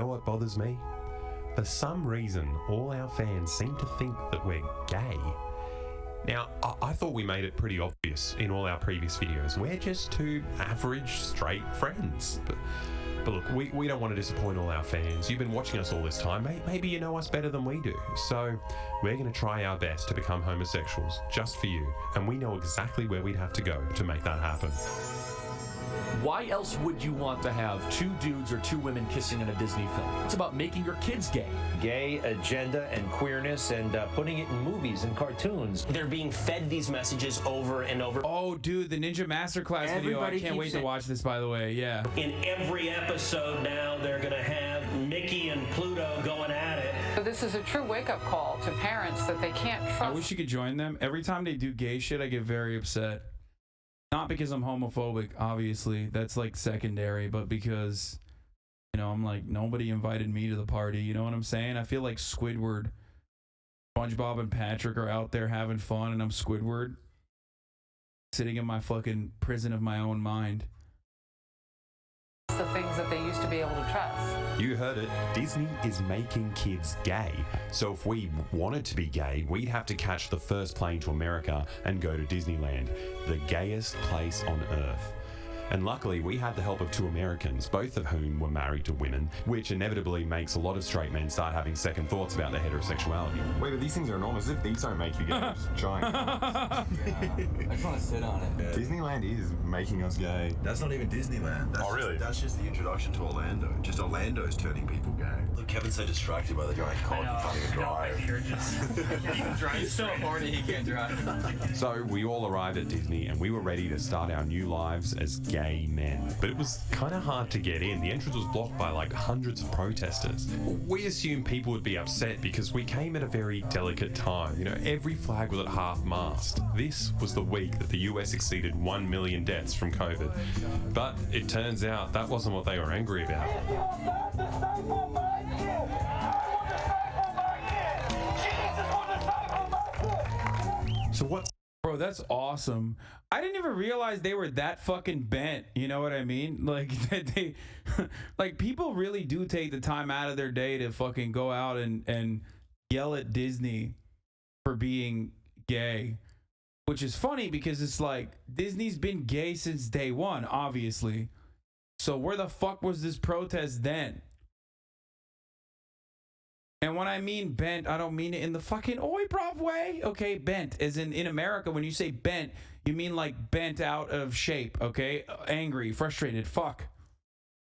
know what bothers me? For some reason, all our fans seem to think that we're gay. Now, I thought we made it pretty obvious in all our previous videos. We're just two average, straight friends. But look, we don't want to disappoint all our fans. You've been watching us all this time. Maybe you know us better than we do. So we're going to try our best to become homosexuals just for you. And we know exactly where we'd have to go to make that happen. Why else would you want to have two dudes or two women kissing in a Disney film? It's about making your kids gay. Gay agenda and queerness and putting it in movies and cartoons. They're being fed these messages over and over. Oh, dude, the Ninja Masterclass video. I can't wait to watch this, by the way. Yeah. In every episode now, they're going to have Mickey and Pluto going at it. So this is a true wake-up call to parents that they can't trust. I wish you could join them. Every time they do gay shit, I get very upset. Not because I'm homophobic, obviously. That's like secondary, but because, you know, I'm like, nobody invited me to the party. You know what I'm saying? I feel like Squidward, SpongeBob and Patrick are out there having fun, and I'm Squidward sitting in my fucking prison of my own mind. The things that they used to be able to trust. You heard it. Disney is making kids gay. So if we wanted to be gay, we'd have to catch the first plane to America and go to Disneyland, the gayest place on earth. And luckily, we had the help of two Americans, both of whom were married to women, which inevitably makes a lot of straight men start having second thoughts about their heterosexuality. Wait, but these things are enormous. If these don't make you gay, they're just giant. I just want to sit on it. Yeah. Disneyland is making us gay. That's not even Disneyland. That's really? That's just the introduction to Orlando. Just Orlando's turning people gay. Look, Kevin's so distracted by the giant cock, he can't even drive. You're just even drive. He's so horny he can't drive. So we all arrived at Disney and we were ready to start our new lives as gay men. But it was kind of hard to get in. The entrance was blocked by like hundreds of protesters. We assumed people would be upset because we came at a very delicate time. You know, every flag was at half-mast. This was the week that the US exceeded 1 million deaths from COVID. But it turns out that wasn't what they were angry about. So what's... Bro, that's awesome. I didn't even realize they were that fucking bent. You know what I mean? Like, they like, people really do take the time out of their day to fucking go out and yell at Disney for being gay. Which is funny because it's like, Disney's been gay since day one, obviously. So where the fuck was this protest then? And when I mean bent, I don't mean it in the fucking oi bruv way. Okay, bent. As in America, when you say bent, you mean like bent out of shape, okay? Angry, frustrated, fuck.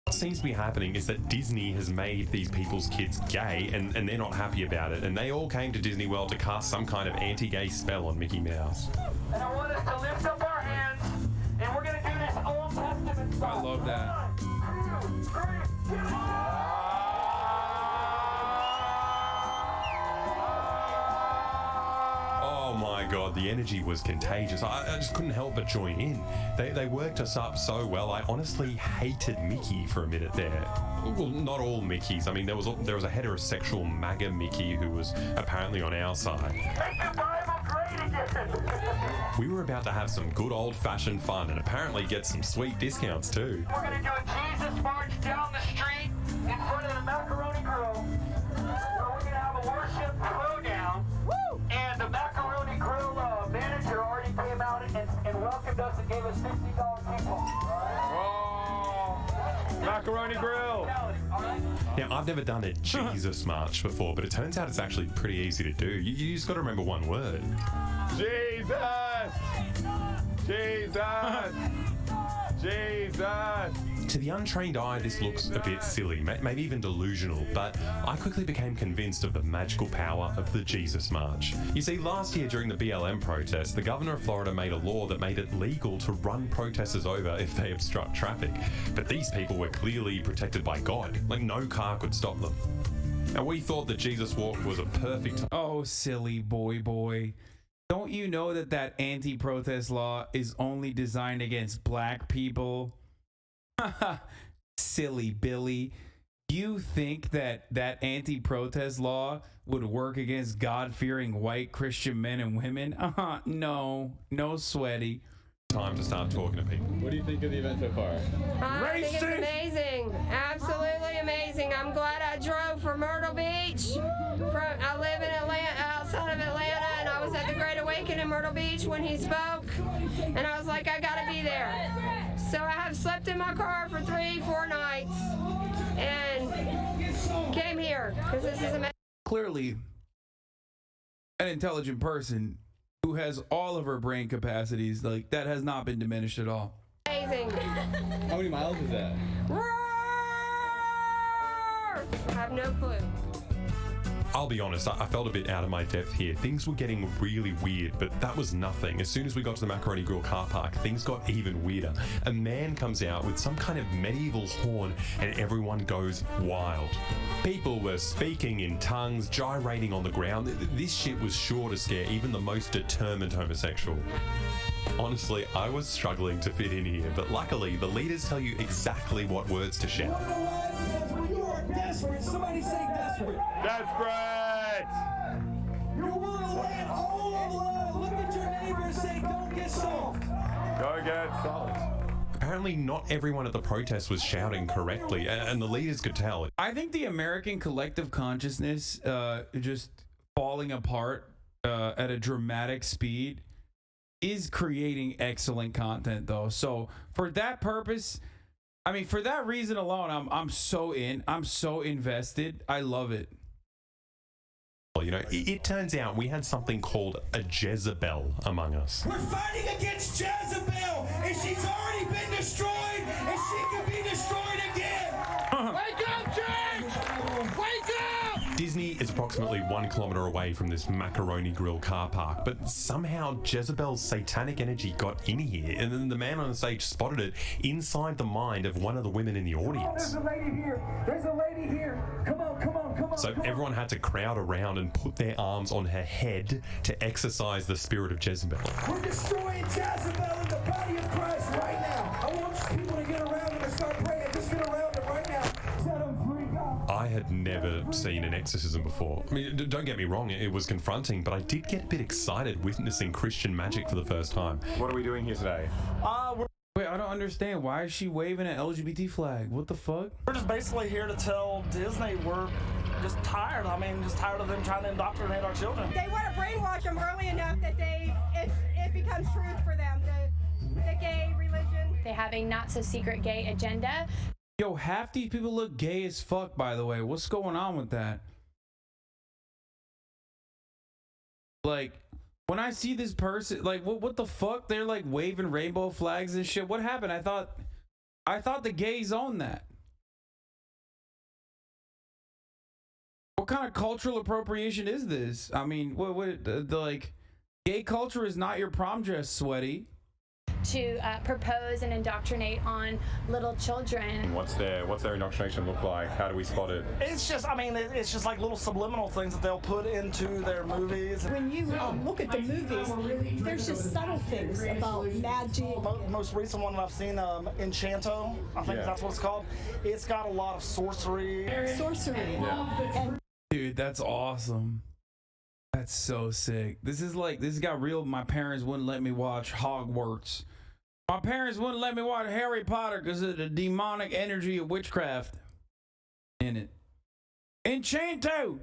What seems to be happening is that Disney has made these people's kids gay and they're not happy about it. And they all came to Disney World to cast some kind of anti-gay spell on Mickey Mouse. And I want us to lift up our hands and we're going to do this Old Testament song. I love that. 1, 2, 3, Oh my god, the energy was contagious. I just couldn't help but join in. They worked us up so well. I honestly hated Mickey for a minute there. Well, not all Mickeys. I mean, there was a heterosexual MAGA Mickey who was apparently on our side. Make the Bible great again. We were about to have some good old-fashioned fun and apparently get some sweet discounts too. We're going to do a Jesus march down the street in front of the Macaroni Grill. Where we're going to have a worship throwdown. And the Macaroni Grill manager already came out and welcomed us and gave us $50 coupon. Oh, Macaroni Grill. Now, I've never done a Jesus march before, but it turns out it's actually pretty easy to do. You just got to remember one word. Jesus! Jesus! Jesus! To the untrained eye, this looks a bit silly, maybe even delusional, but I quickly became convinced of the magical power of the Jesus March. You see, last year during the BLM protests, the governor of Florida made a law that made it legal to run protesters over if they obstruct traffic. But these people were clearly protected by God, like no car could stop them. And we thought the Jesus Walk was a perfect... Oh, silly boy. Don't you know that anti-protest law is only designed against black people? Silly Billy. You think that anti-protest law would work against God-fearing white Christian men and women? No sweaty. Time to start talking to people. What do you think of the event so far? I think it's amazing. Absolutely amazing. I'm glad I drove from Myrtle Beach. I live in Atlanta, outside of Atlanta, and I was at the Great Awakening in Myrtle Beach when he spoke, and I was like, I gotta be there. So I have slept in my car for 3-4 nights and came here because this is amazing. Clearly, an intelligent person who has all of her brain capacities, like, that has not been diminished at all. Amazing. How many miles is that? I have no clue. I'll be honest, I felt a bit out of my depth here. Things were getting really weird, but that was nothing. As soon as we got to the Macaroni Grill car park, things got even weirder. A man comes out with some kind of medieval horn and everyone goes wild. People were speaking in tongues, gyrating on the ground. This shit was sure to scare even the most determined homosexual. Honestly, I was struggling to fit in here, but luckily the leaders tell you exactly what words to shout. You are desperate. Somebody say desperate. Desperate! You're willing to lay it all on the line. Look at your neighbor and say, don't get soft. Go get soft. Apparently not everyone at the protest was shouting correctly, and the leaders could tell. I think the American collective consciousness just falling apart at a dramatic speed is creating excellent content, though. So for that purpose, I mean, for that reason alone, I'm so invested. I love it. Well, you know, it turns out we had something called a Jezebel among us. We're fighting against Jezebel, and she's already been destroyed, and she can be destroyed again. Wake up, church! Wake up! Disney is approximately 1 kilometer away from this Macaroni Grill car park, but somehow Jezebel's satanic energy got in here, and then the man on the stage spotted it inside the mind of one of the women in the audience. There's a lady here. There's a lady here. Come on, come on, come on. So everyone had to crowd around and put their arms on her head to exorcise the spirit of Jezebel. We're destroying Jezebel in the body of Christ right now. I want people to get around him and start praying. Just get around him right now. Set him free, God. I had never seen an exorcism before. I mean, don't get me wrong, it was confronting, but I did get a bit excited witnessing Christian magic for the first time. What are we doing here today? Wait, I don't understand. Why is she waving an LGBT flag? What the fuck? We're just basically here to tell Disney we're just tired. I mean, just tired of them trying to indoctrinate our children. They want to brainwash them early enough that it becomes truth for them, the gay religion. They have a not-so-secret gay agenda. Yo, half these people look gay as fuck, by the way. What's going on with that? Like, when I see this person, like, what the fuck? They're like waving rainbow flags and shit. What happened? I thought the gays own that. What kind of cultural appropriation is this? I mean, like, gay culture is not your prom dress, sweaty. To propose and indoctrinate on little children. What's their indoctrination look like? How do we spot it? It's just, I mean, it's just like little subliminal things that they'll put into their movies. When you look at the movies, there's just subtle things about magic. The most recent one that I've seen, Enchanto, I think that's what it's called. It's got a lot of sorcery. And dude, that's awesome. That's so sick. This got real. My parents wouldn't let me watch Hogwarts. My parents wouldn't let me watch Harry Potter because of the demonic energy of witchcraft in it. Enchanto!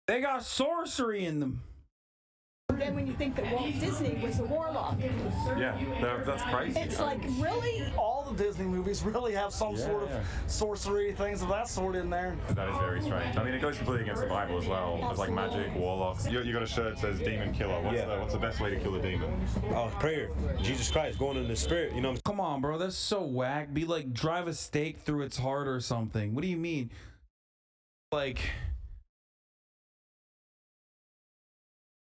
They got sorcery in them. then when you think that Walt Disney was a warlock. Yeah, that's crazy. It's like, really? All the Disney movies really have some sort of sorcery, things of that sort in there. That is very strange. I mean, it goes completely against the Bible as well. There's like magic, warlocks. You got a shirt that says demon killer. What's the best way to kill a demon? Oh, prayer. Jesus Christ, going in the spirit, you know. Come on, bro, that's so whack. Be like, drive a stake through its heart or something. What do you mean? Like,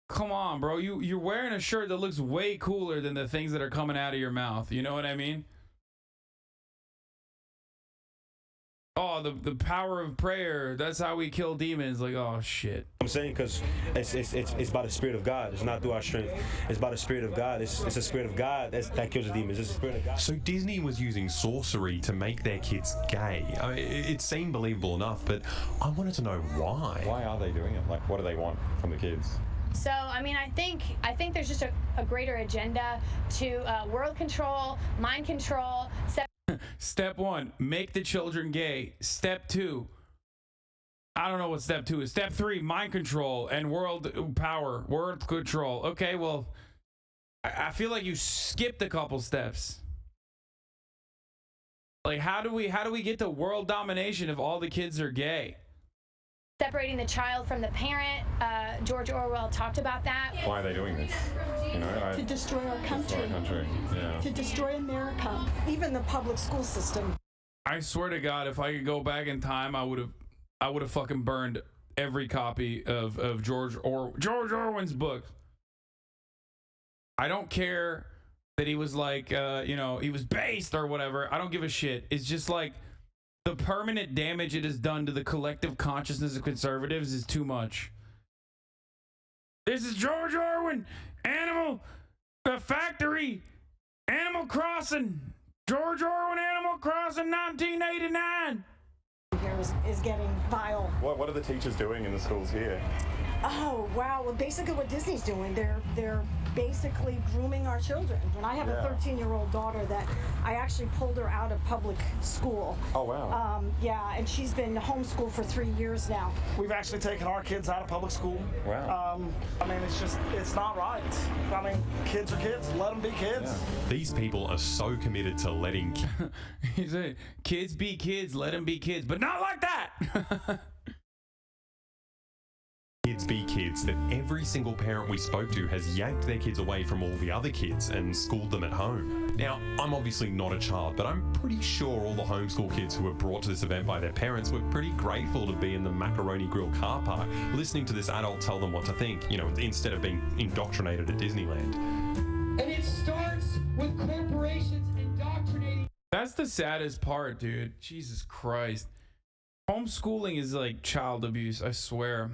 come on, bro. You're wearing a shirt that looks way cooler than the things that are coming out of your mouth. You know what I mean? Oh, the power of prayer. That's how we kill demons. Like, oh shit. I'm saying because it's by the Spirit of God. It's not through our strength. It's by the Spirit of God. It's the Spirit of God that kills the demons. It's the Spirit of God. So Disney was using sorcery to make their kids gay. I mean, it seemed believable enough, but I wanted to know why. Why are they doing it? Like, what do they want from the kids? So, I mean, I think there's just a greater agenda to world control, mind control. Step 1, make the children gay. Step 2, I don't know what step 2 is. Step 3, mind control and world power, world control. Okay, well, I feel like you skipped a couple steps. Like, how do we get to world domination if all the kids are gay? Separating the child from the parent. George Orwell talked about that. Why are they doing this? You know, to destroy our country. Yeah. To destroy America. Even the public school system. I swear to God, if I could go back in time, I would have fucking burned every copy of George Orwell's book. I don't care that he was like, you know, he was based or whatever. I don't give a shit. It's just like the permanent damage it has done to the collective consciousness of conservatives is too much. This is George Orwell, Animal Factory, Animal Crossing, George Orwell, Animal Crossing, 1989. Here is getting vile. What are the teachers doing in the schools here? Oh wow! Well, basically, what Disney's doing, they're basically grooming our children. And I have a 13-year-old daughter that I actually pulled her out of public school. Oh wow! Yeah, and she's been homeschooled for 3 years now. We've actually taken our kids out of public school. Wow. I mean, it's not right. I mean, kids are kids. Let them be kids. Yeah. These people are so committed to letting he said, kids be kids, let them be kids, but not like that. kids be kids that every single parent we spoke to has yanked their kids away from all the other kids and schooled them at home. Now, I'm obviously not a child, but I'm pretty sure all the homeschool kids who were brought to this event by their parents were pretty grateful to be in the Macaroni Grill car park, listening to this adult tell them what to think, you know, instead of being indoctrinated at Disneyland. And it starts with corporations indoctrinating. That's the saddest part, dude. Jesus Christ. Homeschooling is like child abuse, I swear.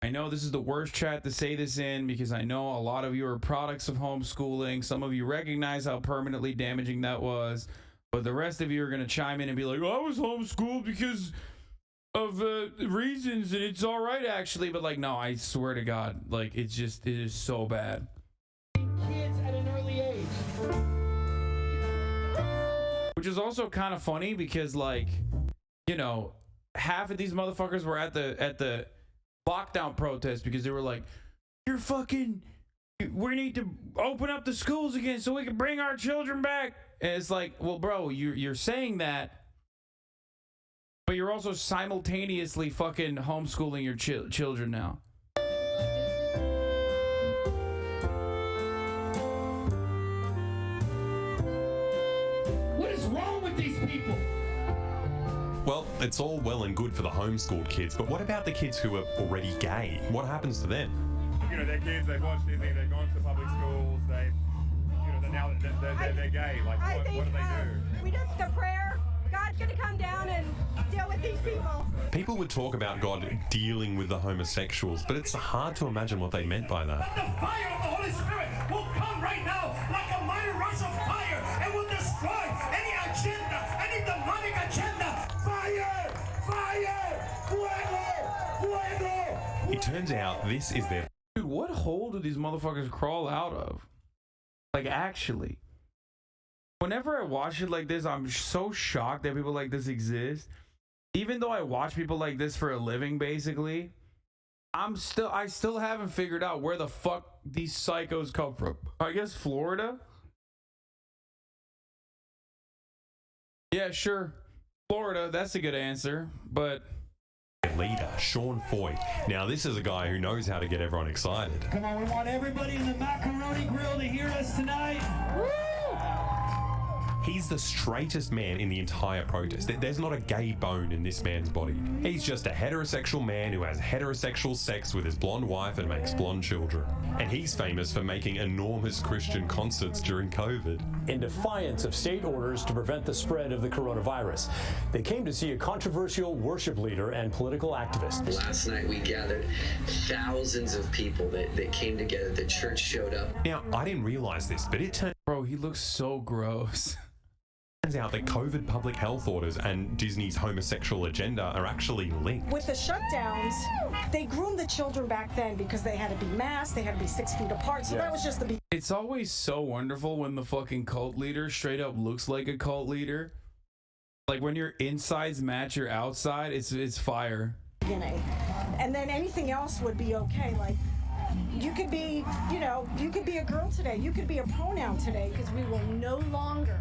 I know this is the worst chat to say this in because I know a lot of you are products of homeschooling. Some of you recognize how permanently damaging that was. But the rest of you are going to chime in and be like, oh, I was homeschooled because of reasons and it's all right actually. But like, no, I swear to God, like it is so bad. Kids at an early age. Which is also kind of funny because like, you know, half of these motherfuckers were at the lockdown protest because they were like, we need to open up the schools again so we can bring our children back. And it's like, well, bro, you're saying that, but you're also simultaneously fucking homeschooling your children now. What is wrong with these people? Well, it's all well and good for the homeschooled kids, but what about the kids who are already gay? What happens to them? You know, they're kids, they've watched Disney, they've gone to public schools, they're gay. Like, what do they do? We just the prayer. God's gonna come down and deal with these people. People would talk about God dealing with the homosexuals, but it's hard to imagine what they meant by that. The fire of the Holy Spirit will come right now like a mighty rush of fire and will destroy any agenda, any demonic agenda. Fire! Fire! Fuego! Fuego! It turns out this is their... Dude, what hole do these motherfuckers crawl out of? Like, actually. Whenever I watch it like this, I'm so shocked that people like this exist. Even though I watch people like this for a living, basically, I still haven't figured out where the fuck these psychos come from. I guess Florida? Yeah, sure. Florida, that's a good answer, but... leader, Sean Foyt. Now, this is a guy who knows how to get everyone excited. Come on, we want everybody in the Macaroni Grill to hear us tonight. Woo! He's the straightest man in the entire protest. There's not a gay bone in this man's body. He's just a heterosexual man who has heterosexual sex with his blonde wife and makes blonde children. And he's famous for making enormous Christian concerts during COVID. In defiance of state orders to prevent the spread of the coronavirus, they came to see a controversial worship leader and political activist. Last night we gathered thousands of people that came together. The church showed up. Now, I didn't realize this, but it turned... Bro, he looks so gross. Turns out that COVID public health orders and Disney's homosexual agenda are actually linked. With the shutdowns, they groomed the children back then because they had to be masked, they had to be 6 feet apart, so that was just the beginning. It's always so wonderful when the fucking cult leader straight up looks like a cult leader. Like when your insides match your outside, it's fire. And then anything else would be okay. Like, you could be, you could be a girl today, you could be a pronoun today. Because we will no longer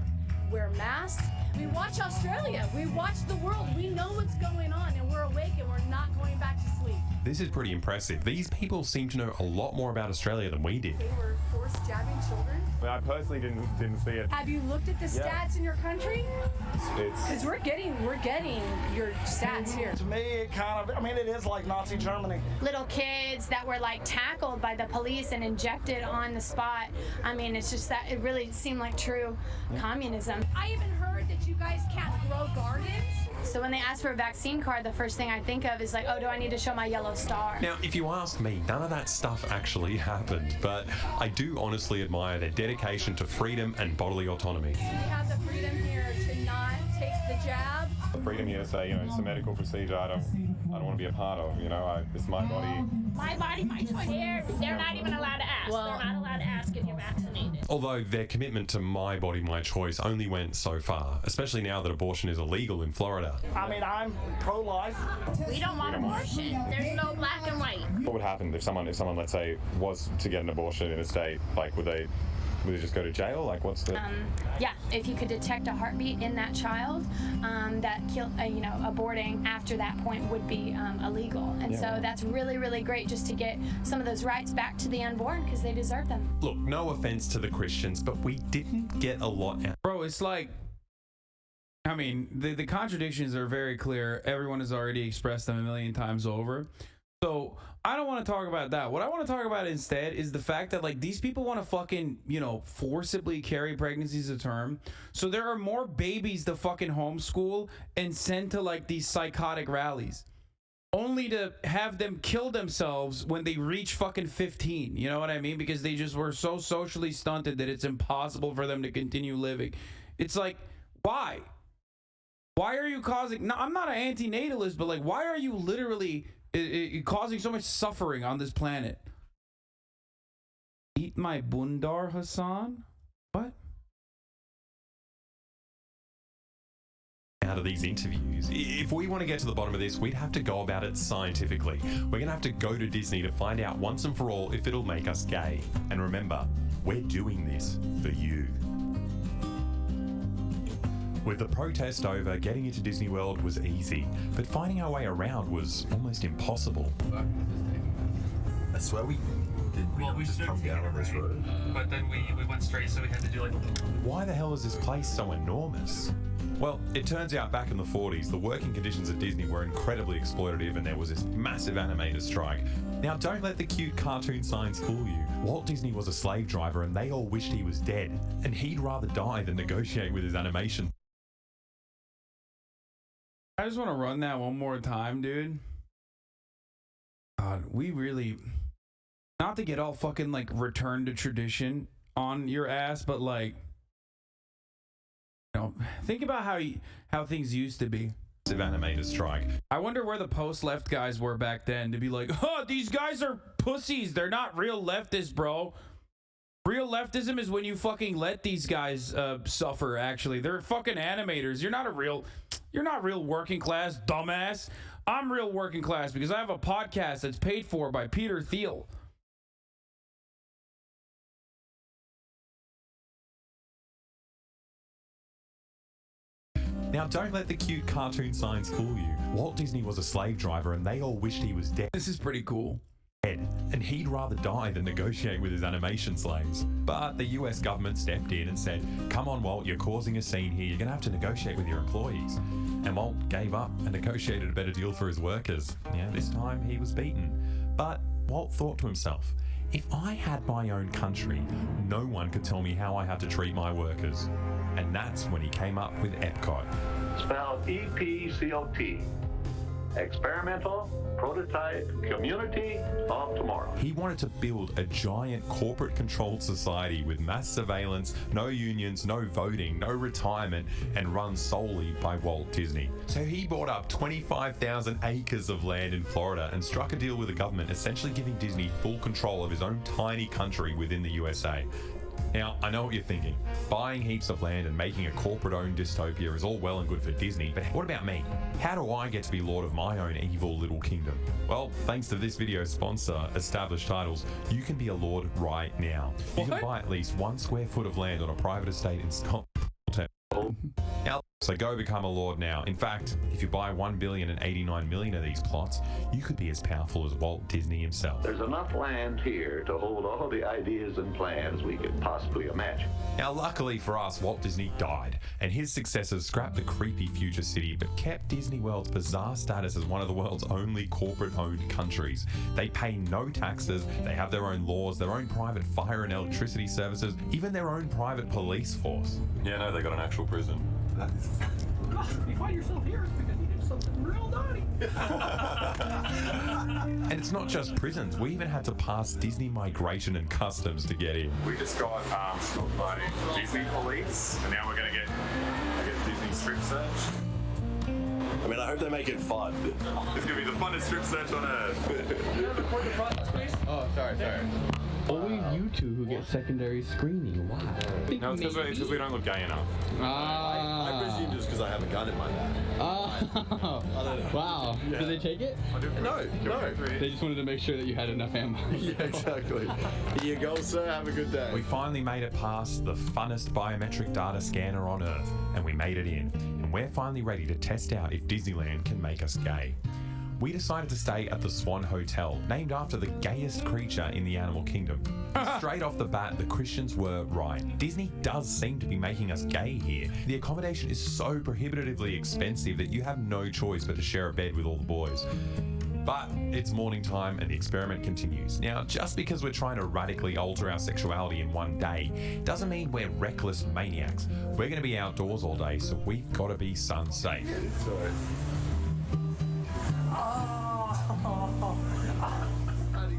wear masks. We watch Australia. We watch the world. We know what's going on, and we're awake, and we're not going back to sleep. This is pretty impressive. These people seem to know a lot more about Australia than we did. They were forced jabbing children. I personally didn't see it. Have you looked at the stats in your country? It's Because we're getting your stats here. To me, it is like Nazi Germany. Little kids that were like tackled by the police and injected on the spot. I mean, it's just that it really seemed like true communism. I even heard that you guys can't grow gardens. So when they ask for a vaccine card, the first thing I think of is like, oh, do I need to show my yellow star? Now, if you ask me, none of that stuff actually happened, but I do honestly admire their dedication to freedom and bodily autonomy. We have the freedom here to not take the jab. the freedom here to say, it's a medical procedure I don't want to be a part of. It's my body. My body, my choice. They're not even allowed to ask. Well, they're not allowed to ask if you're vaccinated. Although their commitment to my body, my choice only went so far, especially now that abortion is illegal in Florida. I'm pro-life. We don't want abortion. There's no black and white. What would happen if someone, let's say, was to get an abortion in a state? Like, would they just go to jail? Like, what's the... Yeah, if you could detect a heartbeat in that child, aborting after that point would be illegal. And so that's really, really great just to get some of those rights back to the unborn because they deserve them. Look, no offense to the Christians, but we didn't get a lot out. Bro, it's like, the contradictions are very clear. Everyone has already expressed them a million times over. So I don't want to talk about that. What I want to talk about instead is the fact that these people want to fucking, forcibly carry pregnancies to term. So there are more babies to fucking homeschool and send to these psychotic rallies, only to have them kill themselves when they reach fucking 15. You know what I mean? Because they just were so socially stunted that it's impossible for them to continue living. It's like, why? Why are you causing... No, I'm not an anti-natalist, but why are you literally... causing so much suffering on this planet? Eat my bundar, Hassan? What? Out of these interviews, if we want to get to the bottom of this, we'd have to go about it scientifically. We're gonna have to go to Disney to find out once and for all if it'll make us gay. And remember, we're doing this for you. With the protest over, getting into Disney World was easy, but finding our way around was almost impossible. I swear we just come down on this road. But then we went straight, so we had to do Why the hell is this place so enormous? Well, it turns out back in the 40s, the working conditions at Disney were incredibly exploitative and there was this massive animator strike. Now, don't let the cute cartoon signs fool you. Walt Disney was a slave driver and they all wished he was dead, and he'd rather die than negotiate with his animation. I just want to run that one more time, dude. God, we really... Not to get all fucking, return to tradition on your ass, but, think about how things used to be. Animator strike. I wonder where the post-left guys were back then to be like, oh, these guys are pussies. They're not real leftists, bro. Real leftism is when you fucking let these guys suffer, actually. They're fucking animators. You're not real working class, dumbass. I'm real working class because I have a podcast that's paid for by Peter Thiel. Now, don't let the cute cartoon signs fool you. Walt Disney was a slave driver and they all wished he was dead. This is pretty cool. And he'd rather die than negotiate with his animation slaves. But the US government stepped in and said, come on, Walt, you're causing a scene here. You're going to have to negotiate with your employees. And Walt gave up and negotiated a better deal for his workers. Yeah, this time he was beaten. But Walt thought to himself, if I had my own country, no one could tell me how I had to treat my workers. And that's when he came up with Epcot. Spelled E-P-C-O-T. experimental, prototype, community of tomorrow. He wanted to build a giant corporate-controlled society with mass surveillance, no unions, no voting, no retirement, and run solely by Walt Disney. So he bought up 25,000 acres of land in Florida and struck a deal with the government, essentially giving Disney full control of his own tiny country within the USA. Now, I know what you're thinking. Buying heaps of land and making a corporate-owned dystopia is all well and good for Disney, but what about me? How do I get to be lord of my own evil little kingdom? Well, thanks to this video's sponsor, Established Titles, you can be a lord right now. You can buy at least 1 square foot of land on a private estate in Scotland. Now, so go become a lord now. In fact, if you buy 1,089 million of these plots, you could be as powerful as Walt Disney himself. There's enough land here to hold all the ideas and plans we could possibly imagine. Now, luckily for us, Walt Disney died, and his successors scrapped the creepy future city, but kept Disney World's bizarre status as one of the world's only corporate-owned countries. They pay no taxes, they have their own laws, their own private fire and electricity services, even their own private police force. Yeah, no, they got an actual prison. If you find yourself here, it's because you did something real naughty. And it's not just prisons, we even had to pass Disney Migration and Customs to get in. We just got stopped by Disney police, and now we're going to get Disney strip search. I mean, I hope they make it fun. It's going to be the funnest strip search on earth. Oh, sorry. Only you two who get secondary screening. Why? No, it's because we don't look gay enough. I presume just because I have a gun in my hand. Oh, wow. Yeah. Did they take it? No. They just wanted to make sure that you had enough ammo. Yeah, exactly. Here you go, sir. Have a good day. We finally made it past the funnest biometric data scanner on Earth, and we made it in. And we're finally ready to test out if Disneyland can make us gay. We decided to stay at the Swan Hotel, named after the gayest creature in the animal kingdom. Straight off the bat, the Christians were right. Disney does seem to be making us gay here. The accommodation is so prohibitively expensive that you have no choice but to share a bed with all the boys. But it's morning time and the experiment continues. Now, just because we're trying to radically alter our sexuality in one day doesn't mean we're reckless maniacs. We're going to be outdoors all day, so we've got to be sun safe.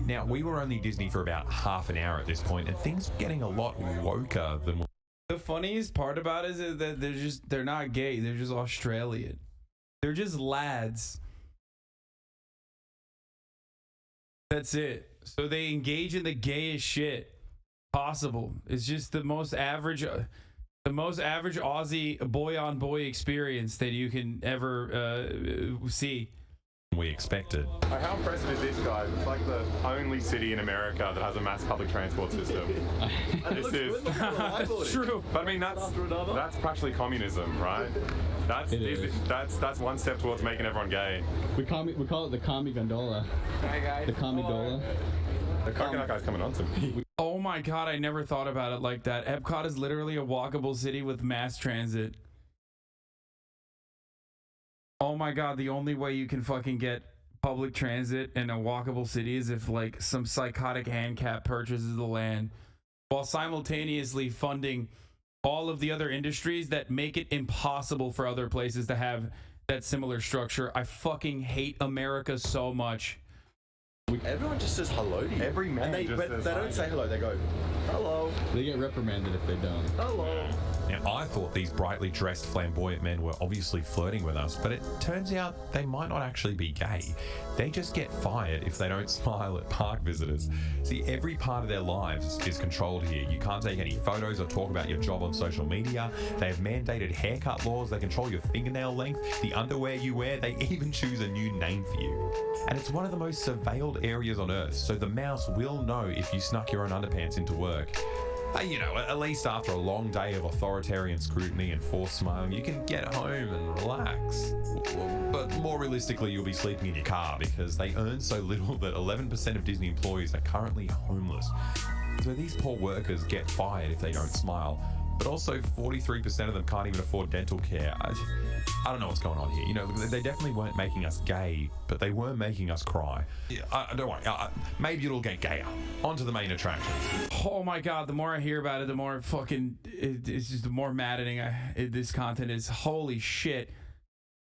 Now, we were only Disney for about half an hour at this point, and things were getting a lot woker than... The funniest part about it is that they're not gay, they're just Australian. They're just lads. That's it. So they engage in the gayest shit possible. It's just the most average Aussie boy-on-boy experience that you can ever see. We expected. How impressive is this, guys? It's like the only city in America that has a mass public transport system. This is true. But I mean, that's practically communism, right? That's one step towards making everyone gay. We call it the commie gondola. Hi guys. The commie gondola. The coconut guy's coming on to me. Oh my god, I never thought about it like that. Epcot is literally a walkable city with mass transit. Oh my god, the only way you can fucking get public transit in a walkable city is if like some psychotic ANCAP purchases the land while simultaneously funding all of the other industries that make it impossible for other places to have that similar structure. I fucking hate America so much. Everyone just says hello to you. Every man they don't say hello, they go, hello. They get reprimanded if they don't. Hello. Now, I thought these brightly dressed flamboyant men were obviously flirting with us, but it turns out they might not actually be gay. They just get fired if they don't smile at park visitors. See, every part of their lives is controlled here. You can't take any photos or talk about your job on social media. They have mandated haircut laws. They control your fingernail length, the underwear you wear. They even choose a new name for you. And it's one of the most surveilled areas on Earth, so the mouse will know if you snuck your own underpants into work. You know, at least after a long day of authoritarian scrutiny and forced smiling, you can get home and relax. But more realistically, you'll be sleeping in your car because they earn so little that 11% of Disney employees are currently homeless. So these poor workers get fired if they don't smile, but also 43% of them can't even afford dental care. I don't know what's going on here. You know, they definitely weren't making us gay, but they were making us cry. Don't worry, maybe it'll get gayer. On to the main attractions. Oh my god, the more I hear about it, the more fucking, it's just the more maddening this content is. Holy shit.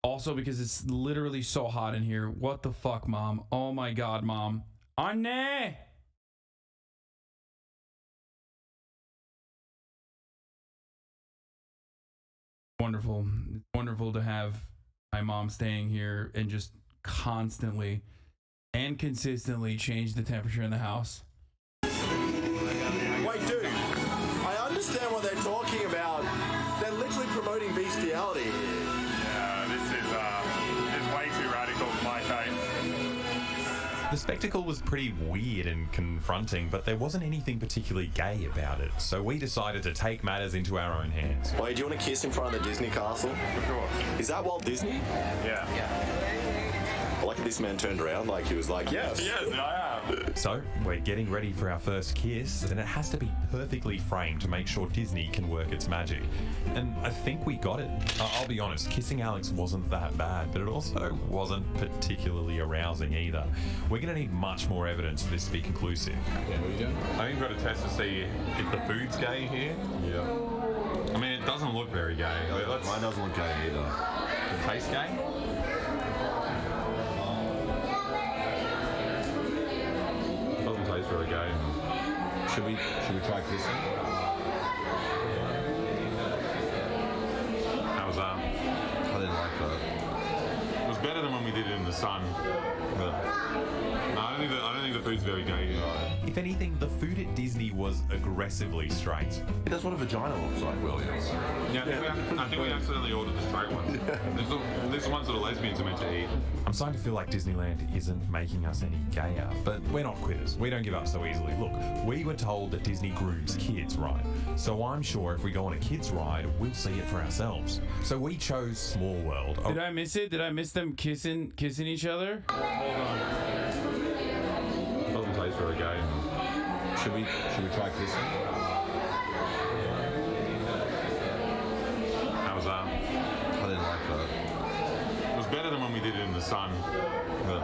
Also because it's literally so hot in here. What the fuck, Mom? Oh my God, Mom. Anne! Wonderful. It's wonderful to have my mom staying here and just constantly and consistently change the temperature in the house. Wait, dude, I understand what they're talking about. They're literally promoting bestiality. Yeah, this is way too radical for my taste. The spectacle was pretty weird and confronting, but there wasn't anything particularly gay about it, so we decided to take matters into our own hands. Wait, do you want to kiss in front of the Disney castle? Of course. Is that Walt Disney? Yeah. I like how this man turned around like he was like, yes. Yes, I am. So, we're getting ready for our first kiss, and it has to be perfectly framed to make sure Disney can work its magic. And I think we got it. I'll be honest, kissing Alex wasn't that bad, but it also wasn't particularly arousing either. We're going to need much more evidence for this to be conclusive. Yeah, what are you doing? I think we've got to test to see if the food's gay here. Yeah. I mean, it doesn't look very gay. Mine doesn't look gay either. It tastes gay? Doesn't taste very gay. Should we try kissing? How was that? I didn't like that. It was better than when we did it in the sun. But no, I don't think the food's very gay either. If anything, the food at Disney was aggressively straight. That's what a vagina looks like, Williams. Yeah, I think we accidentally ordered the straight ones. These are the ones that are lesbians are meant to eat. I'm starting to feel like Disneyland isn't making us any gayer, but we're not quitters. We don't give up so easily. Look, we were told that Disney grooms kids, right? So I'm sure if we go on a kids ride, we'll see it for ourselves. So we chose Small World. Did I miss it? Did I miss them kissing each other? Hold on. It doesn't taste very gay. Should we try kissing? How was that? I didn't like that. It was better than when we did it in the sun. But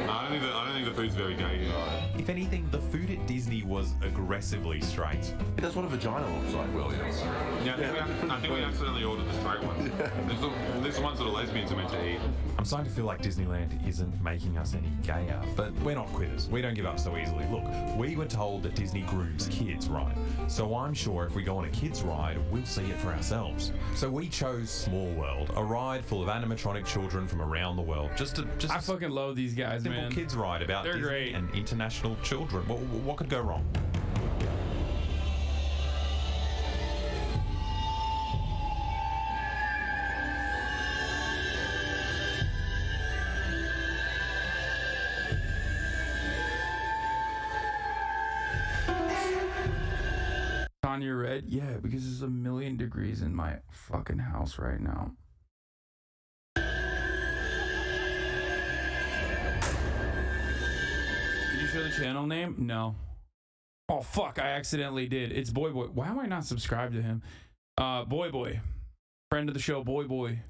no, I don't think the food's very gay either. If anything, the food at Disney was aggressively straight. That's what a vagina looks like, Williams. Yeah, I think we accidentally ordered the straight ones. These are the ones that are lesbians are meant to eat. I'm starting to feel like Disneyland isn't making us any gayer, but we're not quitters. We don't give up so easily. Look, we were told that Disney grooms kids, right? So I'm sure if we go on a kids ride, we'll see it for ourselves. So we chose Small World, a ride full of animatronic children from around the world. I fucking love these guys, simple man. Kids ride about They're Disney great. and international children. What could go wrong? Tanya Red? Yeah, because it's 1,000,000 degrees in my fucking house right now. Did you show the channel name? No. Oh, fuck, I accidentally did. It's Boy Boy. Why am I not subscribed to him? Boy Boy. Friend of the show, Boy Boy.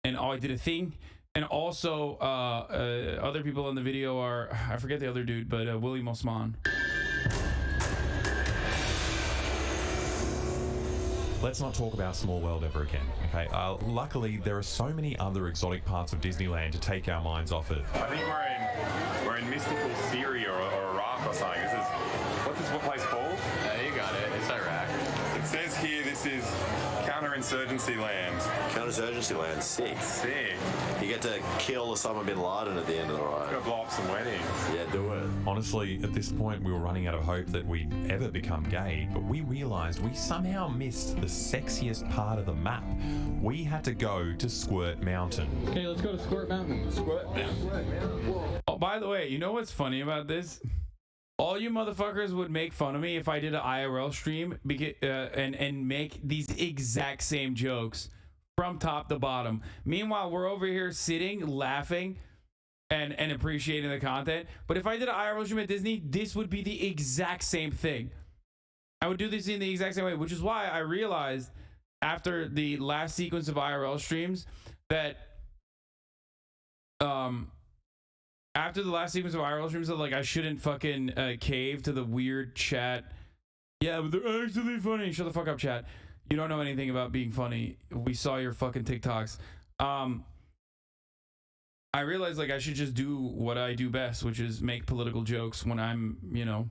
And I did a thing. And also, other people in the video are, I forget the other dude, but William Osman. Let's not talk about Small World ever again, okay? Luckily, there are so many other exotic parts of Disneyland to take our minds off it. I think we're in mystical Syria or Iraq or something. What's this place called? You got it. It's Iraq. It says here this is counterinsurgency land. Counterinsurgency land, sick. Sick. You get to kill Osama bin Laden at the end of the ride. Go blow up some weddings. Yeah, do it. Honestly, at this point, we were running out of hope that we'd ever become gay, but we realized we somehow missed the sexiest part of the map. We had to go to Squirt Mountain. Okay, let's go to Squirt Mountain. Squirt Mountain. Oh, by the way, you know what's funny about this? All you motherfuckers would make fun of me if I did an IRL stream and make these exact same jokes from top to bottom. Meanwhile, we're over here sitting, laughing, and appreciating the content. But if I did an IRL stream at Disney, this would be the exact same thing. I would do this in the exact same way, which is why I realized after the last sequence of IRL streams that after the last sequence of IRL streams, that like I shouldn't fucking cave to the weird chat. Yeah, but they're actually funny. Shut the fuck up, chat. You don't know anything about being funny. We saw your fucking TikToks. I realized like I should just do what I do best, which is make political jokes when I'm, you know,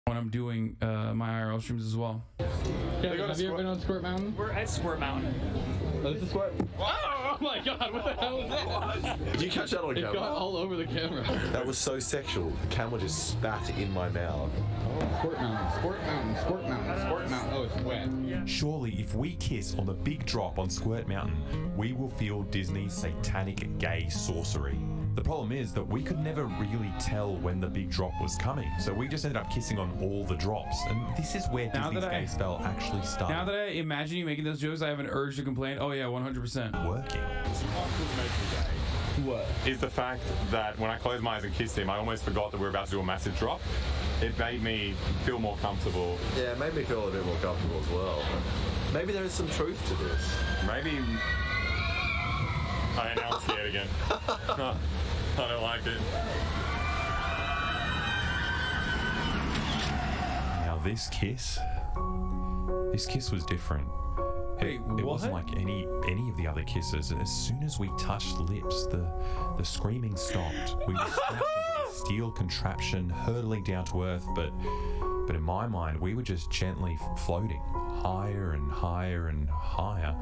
when I'm doing my IRL streams as well. Yeah, have you ever been on Squirt Mountain? We're at Squirt Mountain. Oh, this is Squirt? Oh my god, what the hell was that? Did you catch that on camera? It got all over the camera. That was so sexual. The camera just spat in my mouth. Oh, Squirt Mountain, Squirt Mountain, Squirt Mountain, Squirt Mountain. Oh, it's wet. Surely, if we kiss on the big drop on Squirt Mountain, we will feel Disney's satanic gay sorcery. The problem is that we could never really tell when the big drop was coming, so we just ended up kissing on all the drops, and this is where Disney's gay spell actually started. Now that I imagine you making those jokes, I have an urge to complain. Oh yeah, 100%. Working. What? Is the fact that when I closed my eyes and kissed him, I almost forgot that we were about to do a massive drop. It made me feel more comfortable. Yeah, it made me feel a bit more comfortable as well. Maybe there is some truth to this. Maybe... Oh, now I'm scared again. I don't like it. Now this kiss was different. It wasn't like any of the other kisses. As soon as we touched lips, the screaming stopped. We were strapped into the steel contraption, hurtling down to earth, but in my mind, we were just gently floating higher and higher and higher.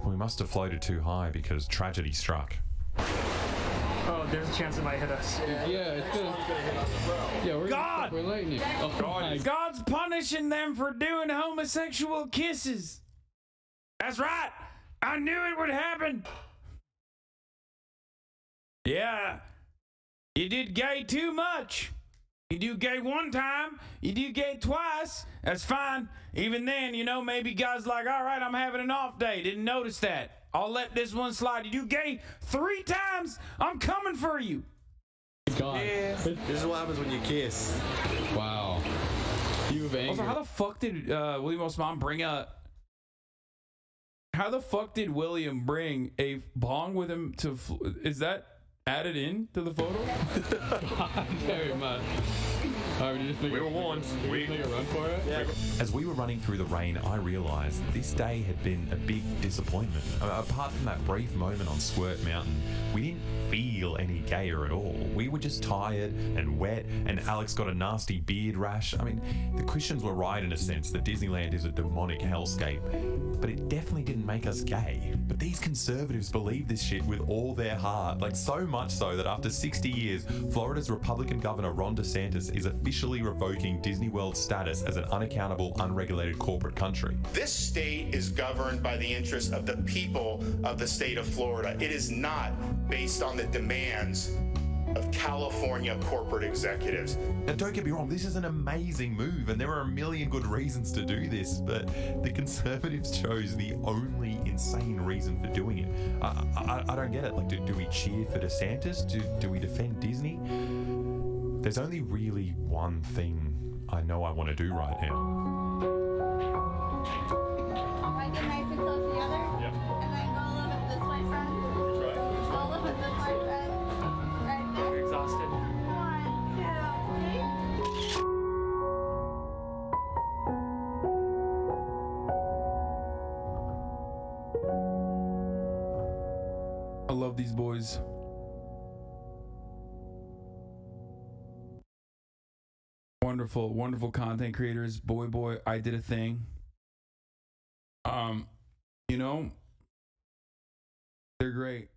We must have floated too high because tragedy struck. Oh, there's a chance it might hit us. Yeah, it's gonna hit us as well. Yeah, we're lightning. Oh, God's punishing them for doing homosexual kisses. That's right. I knew it would happen. Yeah. You did gay too much. You do gay one time, you do gay twice, that's fine. Even then, you know, maybe God's like, all right, I'm having an off day. Didn't notice that. I'll let this one slide. You do gay 3 times, I'm coming for you. God. Yeah. This is what happens when you kiss. Wow. You have anger. Also, how the fuck did William Osman bring a... How the fuck did William bring a bong with him to... Is that added in to the photo? God, very much. We were warned. We make a run for it? Yeah. As we were running through the rain, I realised this day had been a big disappointment. Apart from that brief moment on Squirt Mountain, we didn't feel any gayer at all. We were just tired and wet, and Alex got a nasty beard rash. I mean, the Christians were right in a sense that Disneyland is a demonic hellscape, but it definitely didn't make us gay. But these conservatives believe this shit with all their heart, like so much so that after 60 years, Florida's Republican Governor Ron DeSantis is officially revoking Disney World's status as an unaccountable, unregulated corporate country. This state is governed by the interests of the people of the state of Florida. It is not based on the demands of California corporate executives. Now don't get me wrong, this is an amazing move and there are a million good reasons to do this, but the Conservatives chose the only insane reason for doing it. I don't get it. Like, do we cheer for DeSantis? Do we defend Disney? There's only really one thing I know I want to do right now. Alright, get nice and close together. Yep. And then go a little bit this way, friend. Go a little bit this way, friend. Right there. You're exhausted. 1, 2, 3. I love these boys. Wonderful, wonderful content creators. Boy, I did a thing. You know, they're great.